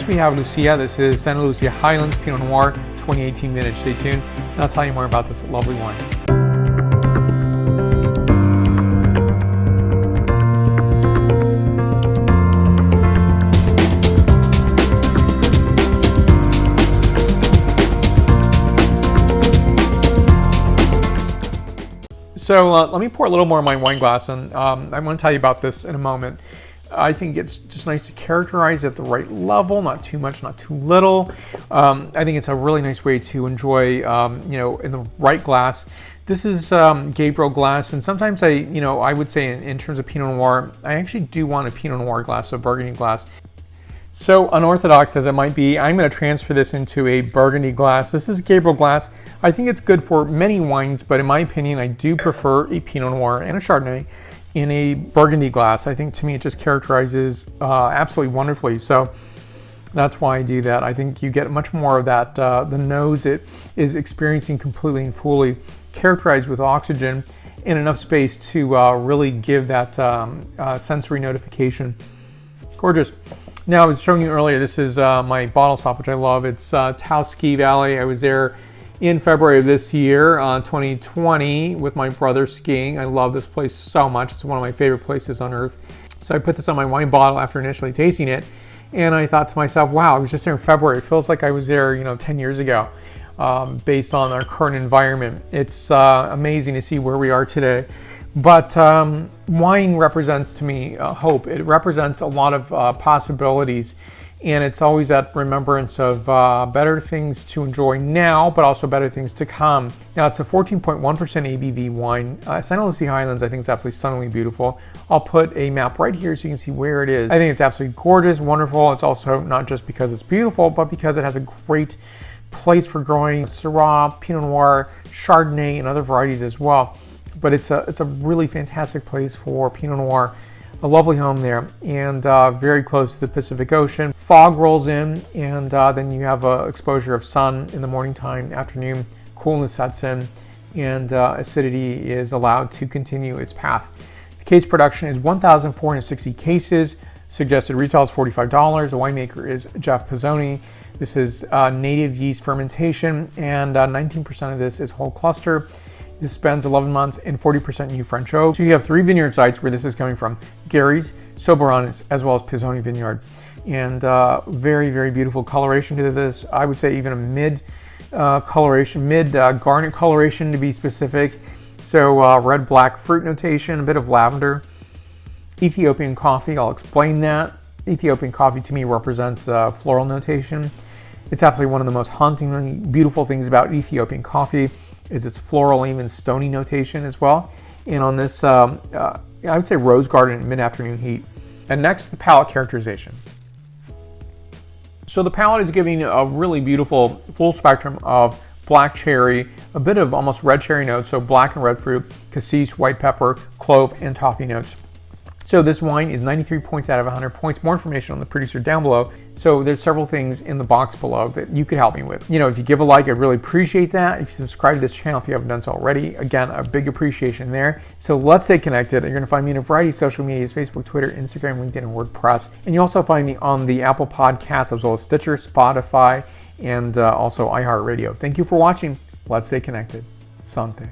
Next we have Lucia. This is Santa Lucia Highlands Pinot Noir 2018 vintage. Stay tuned and I'll tell you more about this lovely wine. So let me pour a little more in my wine glass, and I want to tell you about this in a moment. I think it's just nice to characterize at the right level, not too much, not too little. I think it's a really nice way to enjoy, in the right glass. This is Gabriel glass, and sometimes I would say in terms of Pinot Noir, I actually do want a Pinot Noir glass, a Burgundy glass. So unorthodox as it might be, I'm going to transfer this into a Burgundy glass. This is Gabriel glass. I think it's good for many wines, but in my opinion, I do prefer a Pinot Noir and a Chardonnay in a Burgundy glass. I think to me it just characterizes absolutely wonderfully. So that's why I do that. I think you get much more of that, the nose it is experiencing completely and fully, characterized with oxygen and enough space to really give that sensory notification. Gorgeous. Now, I was showing you earlier, this is my bottle stop, which I love. It's Taos Ski Valley. I was there in February of this year, 2020, with my brother skiing. I love this place so much. It's one of my favorite places on earth. So I put this on my wine bottle after initially tasting it, and I thought to myself, wow, I was just there in February. It feels like I was there, 10 years ago, based on our current environment. It's amazing to see where we are today. But wine represents to me hope. It represents a lot of possibilities, and it's always that remembrance of better things to enjoy now, but also better things to come. Now, it's a 14.1% ABV wine. Santa Lucia Highlands, I think it's absolutely stunningly beautiful. I'll put a map right here so you can see where it is. I think it's absolutely gorgeous, wonderful. It's also not just because it's beautiful, but because it has a great place for growing Syrah, Pinot Noir, Chardonnay, and other varieties as well. But it's a really fantastic place for Pinot Noir. A lovely home there, and very close to the Pacific Ocean. Fog rolls in, and then you have exposure of sun in the morning time, afternoon, coolness sets in, and acidity is allowed to continue its path. The case production is 1,460 cases. Suggested retail is $45. The winemaker is Jeff Pizzoni. This is native yeast fermentation, and 19% of this is whole cluster. This spends 11 months and 40% new French oak. So you have 3 vineyard sites where this is coming from: Gary's, Soberanis, as well as Pizzoni Vineyard. And very, very beautiful coloration to this. I would say even a mid garnet coloration to be specific. So red-black fruit notation, a bit of lavender. Ethiopian coffee, I'll explain that. Ethiopian coffee to me represents floral notation. It's absolutely one of the most hauntingly beautiful things about Ethiopian coffee is its floral, even stony notation as well. And on this, I would say rose garden in mid-afternoon heat. And next, the palate characterization. So the palate is giving a really beautiful full spectrum of black cherry, a bit of almost red cherry notes, so black and red fruit, cassis, white pepper, clove, and toffee notes. So this wine is 93 points out of 100 points. More information on the producer down below. So there's several things in the box below that you could help me with. If you give a like, I'd really appreciate that. If you subscribe to this channel, if you haven't done so already, again, a big appreciation there. So let's stay connected. You're gonna find me in a variety of social medias: Facebook, Twitter, Instagram, LinkedIn, and WordPress. And you also find me on the Apple Podcasts, as well as Stitcher, Spotify, and also iHeartRadio. Thank you for watching. Let's stay connected. Santé.